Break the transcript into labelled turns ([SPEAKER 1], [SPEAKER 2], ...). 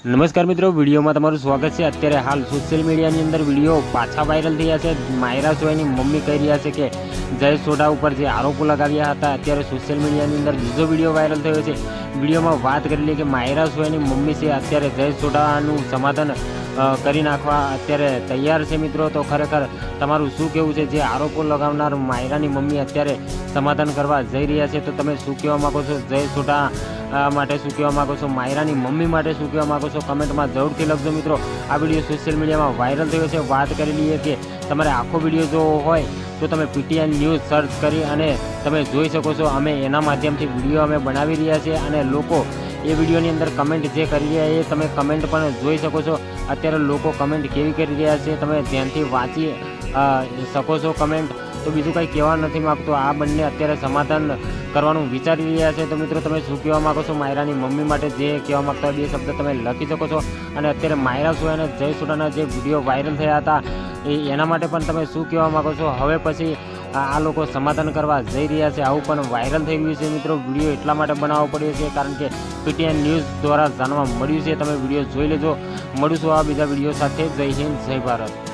[SPEAKER 1] નમસ્કાર મિત્રો, વિડીયોમાં તમારું સ્વાગત છે। અત્યારે હાલ સોશિયલ મીડિયાની અંદર વિડીયો પાછા વાયરલ થયા છે। માયરા સોયાની મમ્મી કહી રહ્યા છે કે જય સોઢા ઉપર જે આરોપો લગાવ્યા હતા, અત્યારે સોશિયલ મીડિયાની અંદર બીજો વિડીયો વાયરલ થયો છે। વિડીયોમાં વાત કરેલી કે માયરા સોયાની મમ્મી છે અત્યારે જય સોઢાનું સમાધાન કરી નાખવા અત્યારે તૈયાર છે। મિત્રો, તો ખરેખર તમારું શું કહેવું છે? જે આરોપો લગાવનાર માયરાની મમ્મી અત્યારે સમાધાન કરવા જઈ રહ્યા છે, તો તમે શું કહેવા માગો છો? જય સોઢા માટે શું કહેવા માગો છો? માયરાની મમ્મી માટે શું કહેવા માગો છો? કમેન્ટમાં જરૂરથી લખજો। મિત્રો, આ વિડીયો સોશિયલ મીડિયામાં વાયરલ થયો છે। વાત કરેલી છે કે તમારે આખો વિડીયો જોવો હોય તો તમે PTN ન્યૂઝ સર્ચ કરી અને તમે જોઈ શકો છો। અમે એના માધ્યમથી વિડીયો અમે બનાવી રહ્યા છીએ અને લોકો એ વિડીયોની અંદર કમેન્ટ જે કરી રહ્યા એ તમે કમેન્ટ પણ જોઈ શકો છો। અત્યારે લોકો કમેન્ટ કેવી કરી રહ્યા છે તમે ધ્યાનથી વાંચી શકો છો કમેન્ટ। તો બીજું કંઈ કહેવા નથી માગતો, આ બંને અત્યારે સમાધાન કરવાનું વિચારી રહ્યા છે। તો મિત્રો, તમે શું કહેવા માગો છો? માયરાની મમ્મી માટે જે કહેવા માગતા હોય બે શબ્દ તમે લખી શકો છો। અને અત્યારે માયરા સોયા અને જય સોઢાના જે વિડીયો વાયરલ થયા હતા એના માટે પણ તમે શું કહેવા માગો છો? હવે પછી આ લોકો સમાધાન કરવા જઈ રહ્યા છે, આવું પણ વાયરલ થઈ ગયું છે। મિત્રો, વિડીયો એટલા માટે બનાવવો પડ્યો છે કારણ કે PTN ન્યૂઝ દ્વારા જાણવા મળ્યું છે। તમે વિડીયો જોઈ લેજો। મળીશું આ બીજા વિડીયો સાથે। જય હિન્દ, જય ભારત।